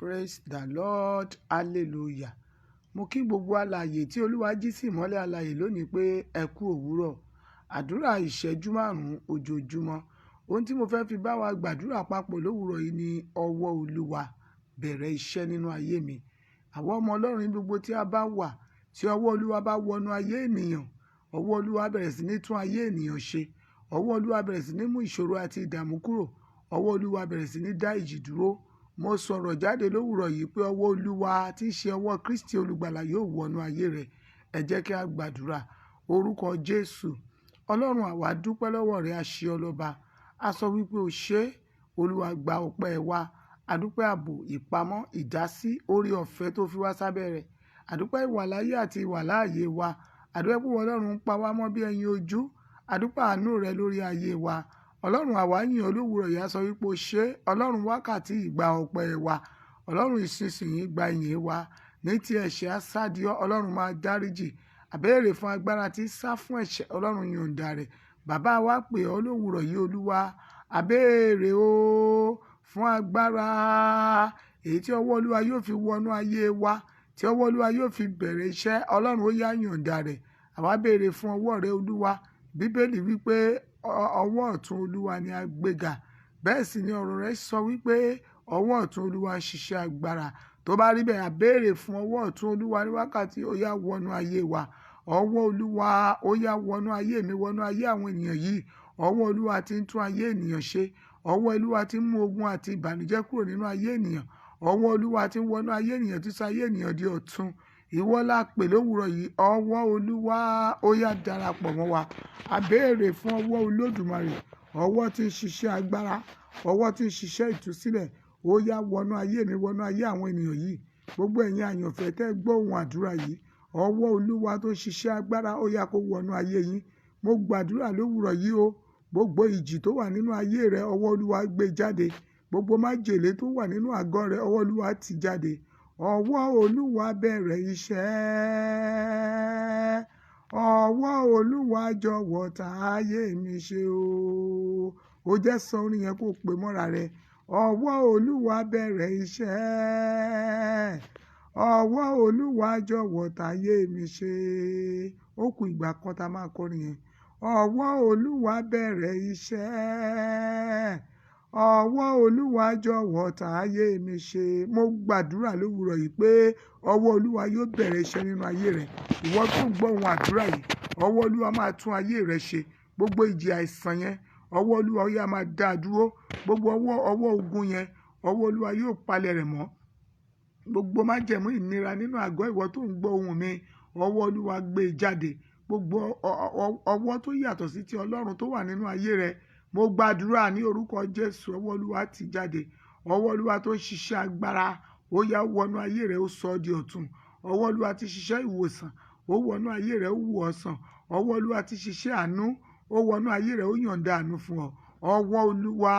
Praise the Lord. Hallelujah. Mo kí gbogbo alààyè tí Olúwa jí sí ìmọ́lẹ̀ alààyè lónìí pé ẹ kú òwúrọ̀. Àdúrà ìṣẹ́jú márùn-ún ojoojúmọ́. Ohun tí mo fẹ́ fi bá wa gbàdúrà papọ̀ lówùúrọ̀ yìí ni ọwọ́ Olúwa bẹ̀rẹ̀ iṣẹ́ nínú ayé mi. Àwọn ọmọ Ọlọ́run gbogbo tí a bá wà, tí ọwọ́ Olúwa bá wọnú ayé ènìyàn, ọwọ́ Olúwa bẹ̀rẹ̀ sí ní tún ayé ènìyàn ṣe. Ọwọ́ Olúwa bẹ̀rẹ̀ sí ní mú ìṣòro àti ìdààmú kúrò. Ọwọ́ Olúwa bẹ̀rẹ̀ sí ní dá ìjì dúró. Mo sọ̀rọ̀ jáde lówùúrọ̀ yìí pé ọwọ́ Olúwa tí í ṣe ọwọ́ Kristi olùgbàlà yóò wọnú ayé rẹ̀. Ẹ jẹ́ kí a gbàdúrà. Orúkọ Jésù. Ọlọ́run, àwa dúpẹ́ lọ́wọ́ rẹ, a ṣe ọlọ́ba. A sọ wípé o ṣé, Olúwa gba ọpẹ́ wa. A dúpẹ́ ààbò, ìpamọ́, ìdásí, oore ọ̀fẹ́ tó fi wá sábẹ́ rẹ̀. A dúpẹ́ ìwàláyé àti ìwàláàyè wa. A dúpẹ́ pé Ọlọ́run ń pa wá mọ́ bí ẹyin ojú. A dúpẹ́ àánú rẹ lórí ayé wa. Ọlọ́run, àwa yìn ọ́ lówùúrọ̀ yìí, a sọ wípé o ṣé. Ọlọ́run wákàtí ìgbà ọpẹ́ wa. Ọlọ́run ìsinsìnyí gba ìyìn wa. Ní ti ẹ̀ṣẹ̀ asádìọ́, Ọlọ́run máa dáríjì. A béèrè fún agbára tí sá fún ẹ̀ṣẹ̀, Ọlọ́run yọ̀ǹda rẹ̀. Bàbá wa pè ọ́ lówùúrọ̀ yìí, Olúwa. A béèrè fún agbára èyí tí ọwọ́ Olúwa yóò fi wọnú ayé wa, tí ọwọ́ Olúwa yóò fi bẹ̀rẹ̀ iṣẹ́. Ọlọ́run ó yá yọ̀ǹda rẹ̀. Àwa béèrè fún ọwọ́ rẹ, Olúwa. Bíbélì wípé ọwọ́ ọ̀tún Olúwa ni a gbéga. Bẹ́ẹ̀ sì ni ọ̀rọ̀ rẹ̀ sọ wípé ọwọ́ ọ̀tún Olúwa ń ṣiṣẹ́ agbára. Tó bá rí bẹ́ẹ̀, a béèrè fún ọwọ́ ọ̀tún Olúwa ní wákàtí ó yá wọnú ayé wa. Ọwọ́ Olúwa ó yá wọnú ayé mi, wọnú ayé àwọn ènìyàn yìí. Ọwọ́ Olúwa tí ń tún ayé ènìyàn ṣe. Ọwọ́ Olúwa tí ń mú ogun àti ìbànújẹ́ kúrò nínú ayé ènìyàn. Ọwọ́ Olúwa tí ń wọnú ayé ènìyàn, tí sọ ayé ènìyàn di ọ̀tun. Ìwọ la pè lówùúrọ̀ yìí. Ọwọ́ Olúwa ó yá darapọ̀ mọ́ wa. A béèrè fún ọwọ́ Olódùmarè. Ọwọ́ tí ń ṣiṣẹ́ agbára. Ọwọ́ tí ń ṣiṣẹ́ ìtúsílẹ̀. Ó yá wọnú ayé mi, wọnú ayé àwọn ènìyàn yìí. Gbogbo ẹ̀yin àyànfẹ́ tẹ́ gbọ́ ohùn àdúrà yìí. Ọwọ́ Olúwa tó ń ṣiṣẹ́ agbára ó yá kó wọnú ayé yín. Mo gbàdúrà lówùúrọ̀ yìí o. Gbogbo ìjì tó wà nínú ayé rẹ, ọwọ́ Olúwa gbé jáde. Gbogbo májèlé tó wà nínú àgọ́ rẹ, ọwọ́ Olúwa tì jáde. Ọwọ́ Olúwa bẹ̀rẹ̀ iṣẹ́. Ọwọ́ Olúwa jọ̀wọ́ ta ayé mi ṣe o. Ó jẹ́ sọ orin yẹn kó pè mọ́ra rẹ. Ọwọ́ Olúwa bẹ̀rẹ̀ iṣẹ́. Ọwọ́ Olúwa jọ̀wọ́ ta ayé mi ṣe. Ó kù ìgbà kan tá máa kọrin yẹn. Ọwọ́ Olúwa bẹ̀rẹ̀ iṣẹ́. Ọwọ́ Olúwa jọ̀wọ́ ta ayé mi ṣe. Mo gbàdúrà lówùúrọ̀ yìí pé ọwọ́ Olúwa yóò bẹ̀rẹ̀ iṣẹ́ nínú ayé rẹ̀. Ìwọ tó gbọ́ ohùn àdúrà yìí, ọwọ́ Olúwa máa tún ayé rẹ̀ ṣe. Gbogbo ìjì àìsàn yẹn, ọwọ́ Olúwa yóò máa dá a dúró. Gbogbo ọwọ́ ogun yẹn, ọwọ́ Olúwa yóò palẹ̀ rẹ̀ mọ́. Gbogbo májẹ̀mú ìnira nínú àgọ́ ìwọ tó ń gbọ́ ohùn mi, ọwọ́ Olúwa gbé jáde. Gbogbo ọwọ́ tó yàtọ̀ sí ti Ọlọ́run tó wà nínú ayé rẹ̀, mo gbàdúrà ní orúkọ Jésù, ọwọ́ Olúwa tì jáde. Ọwọ́ Olúwa tó ń ṣiṣẹ́ agbára, ó yá wọnú ayé rẹ̀, ó sọ ọ́ di ọ̀tun. Ọwọ́ Olúwa tí ṣiṣẹ́ ìwòsàn, ó wọnú ayé rẹ̀, ó wò ọ́ sàn. Ọwọ́ Olúwa tí ṣiṣẹ́ àánú, ó wọnú ayé rẹ̀, ó yọ̀ǹda àánú fún ọ. Ọwọ́ Olúwa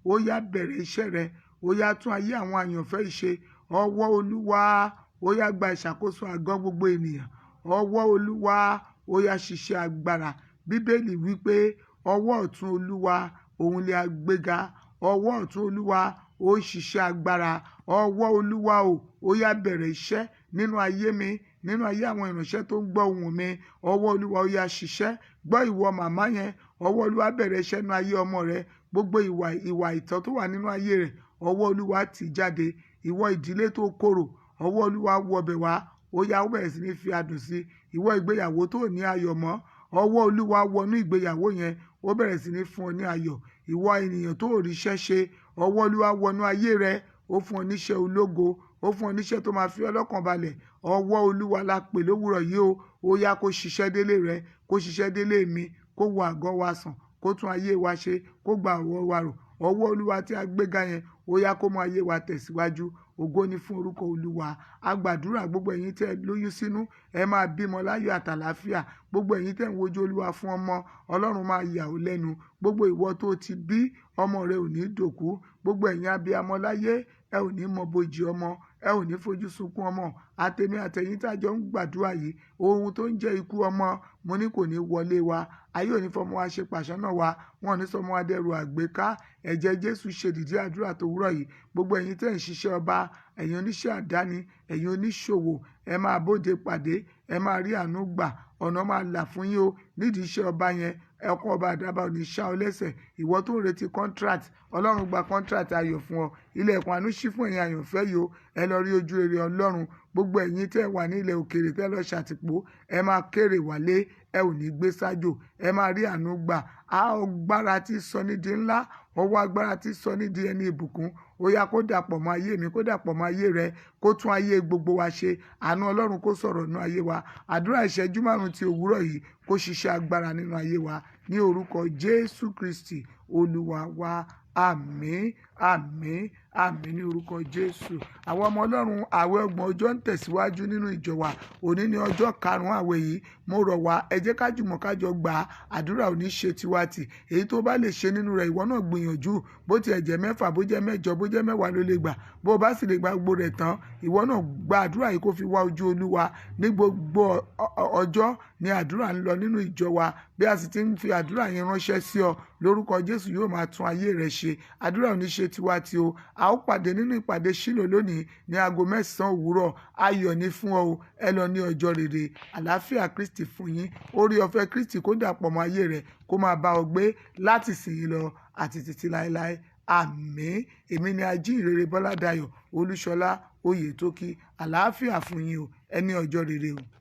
ó yá bẹ̀rẹ̀ iṣẹ́ rẹ̀, ó yá tún ayé àwọn àyànfẹ́ ṣe. Ọwọ́ Olúwa ó yá gba ìṣàkóso àgọ́ gbogbo ènìyàn. Ọwọ́ Olúwa ó yá ṣiṣẹ́ agbára. Bíbélì wípé ọwọ́ ọ̀tún Olúwa òun lè agbéga. Ọwọ́ ọ̀tún Olúwa ó ń ṣiṣẹ́ agbára. Ọwọ́ Olúwa ó yá bẹ̀rẹ̀ iṣẹ́ nínú ayé mi, nínú ayé àwọn ìránṣẹ́ tó ń gbọ́ ohùn mi. Ọwọ́ Olúwa ó yá ṣiṣẹ́. Gbọ́ ìwọ màmá yẹn, ọwọ́ Olúwa bẹ̀rẹ̀ iṣẹ́ nínú ayé ọmọ rẹ. Gbogbo ìwà ìtọ́ tó wà nínú ayé rẹ̀, ọwọ́ Olúwa tì jáde. Ìwọ ìdílé tó korò, ọwọ́ Olúwa wọbẹ̀ wá. Ó yá ó bẹ̀rẹ̀ sí ní fi adùn sí. Ìwọ ìgbéyàwó tó ní ayọ̀ mọ́, ọwọ́ Olúwa wọnú ìgbéyàwó yẹn, ó bẹ̀rẹ̀ sí ní fún ọ ní ayọ̀. Ìwọ ènìyàn tó ríṣẹ́ ṣe, ọwọ́ Olúwa wọnú ayé rẹ, ó fún ọ níṣẹ́ ológo, ó fún ọ níṣẹ́ tó máa fi ọlọ́kàn balẹ̀. Ọwọ́ Olúwa la pè lówùúrọ̀ yìí o. Ó yá kó ṣiṣẹ́ délé rẹ, kó ṣiṣẹ́ délé mi, kó wo àgọ́ wa sàn, kó tún ayé wa ṣe, kó gba ọwọ́ wa rò. Ọwọ́ Olúwa tí a gbéga yẹn, ó yá kó mú ayé wa tẹ̀síwájú. Ògo ni fún orúkọ Olúwa. A gbàdúrà gbogbo ẹ̀yin tẹ́ lóyún sínú, ẹ máa bímọ láyọ̀ àtàlàáfíà. Gbogbo ẹ̀yin tẹ́ ń wojú Olúwa fún ọmọ, Ọlọ́run máa yà ó lẹ́nu. Gbogbo ìwọ tó ti bí, ọmọ rẹ ò ní dòkú. Gbogbo ẹ̀yin abiyamọ láyé, ẹ ò ní mọ bójì ọmọ, ẹ ò ní fojú sunkún ọmọ. Àtèmi àtẹ̀yin tá jọ ń gbàdúrà yìí, ohun tó ń jẹ́ ikú ọmọ, mo ní kò ní wọlé wa, ayé ò ní fọmọ wa ṣe pàṣánà wa, wọn ò ní sọmọ wa dẹrù àgbéká. Ẹ̀jẹ̀ Jésù ṣe dìdí àdúrà tó wúrọ̀ yìí. Gbogbo ẹ̀yin tẹ́ ń ṣiṣẹ́ ọba, ẹ̀yin oníṣẹ́ àdáni, ẹ̀yin oníṣòwò, ẹ máa bóde pàdé, ẹ máa rí àánú gbà, ọ̀nà máa là fún yín o nídìí iṣẹ́ ọba yẹn. Ẹkún ọba àdábà ò ní ṣá ọ lẹ́sẹ̀. Ìwọ tó ń retí contract, Ọlọ́run gba contract ayọ̀ fún ọ. Ilẹ̀kùn àánú ṣí fún ẹ̀yin àyànfẹ́ yìí o. Ẹ lọ rí ojú rere Ọlọ́run. Gbogbo ẹ̀yin tẹ́ wà ní ilẹ̀ òkèèrè tẹ́ lọ ṣàtìpó, ẹ máa kéré wálé, ẹ ò ní gbé sájò, ẹ máa rí àánú gbà. Agbára tí sọ ní di ńlá, ọwọ́ agbára tí sọ ní di ẹni ìbùkún, ó yá kó dàpọ̀ mọ́ ayé mi, kó dàpọ̀ mọ́ ayé rẹ, kó tún ayé gbogbo wa ṣe. Àánú Ọlọ́run kó sọ̀rọ̀ nínú ayé wa. Àdúrà ìṣẹ́jú 5 ti òwúrọ̀ yìí kó ṣiṣẹ́ agbára nínú ayé wa. Ní orúkọ Jésù Kristi, Olúwa wa. Àmín, àmín, àmín ní orúkọ Jésù. Àwọn ọmọ Ọlọ́run, àwẹ̀ 30 ọjọ́ ń tẹ̀síwájú nínú ìjọ wa. Òní ni ọjọ́ 5 àwẹ̀ yìí. Mo rọ̀ wá, ẹ jẹ́ ká jùmọ̀ ká jọ gbà á. Àdúrà ò ní ṣe tiwa tì. Èyí tó bá lè ṣe nínú rẹ̀, ìwọ náà gbìyànjú. Bó ti ẹ̀ jẹ́ 6, bó jẹ́ 8, bó jẹ́ 10 ló lè gbà. Bó o bá sì lè gba gbogbo rẹ̀ tán, ìwọ náà gba àdúrà yìí kó fi wá ojú Olúwa. Ní gbogbo ọjọ́ ni àdúrà ń lọ nínú ìjọ wa. Bí a sì ti ń fi àdúrà yẹn ránṣẹ́ sí ọ, lórúkọ Jésù yóò máa tún ayé rẹ ṣe. Àdúrà ò ní ṣe tiwa tì o. A ó pàdé nínú ìpàdé Ṣílò lónìí ní aago 9 òwúrọ̀. Ayọ̀ ni fún ọ o. Ẹ lọ ní ọjọ́ rere. Àlàáfíà Kristi fún yín. Oore ọ̀fẹ́ Kristi kó dàpọ̀ mọ́ ayé rẹ, kó máa bá ọ gbé láti ìsinyìí lọ àti títí láéláé. Àmín. Èmi ni Ajíhìnrere Bọ́ládayọ̀ Olúṣọlá Oyètókí. Àlàáfíà fún yín o. Ẹ ní ọjọ́ rere o.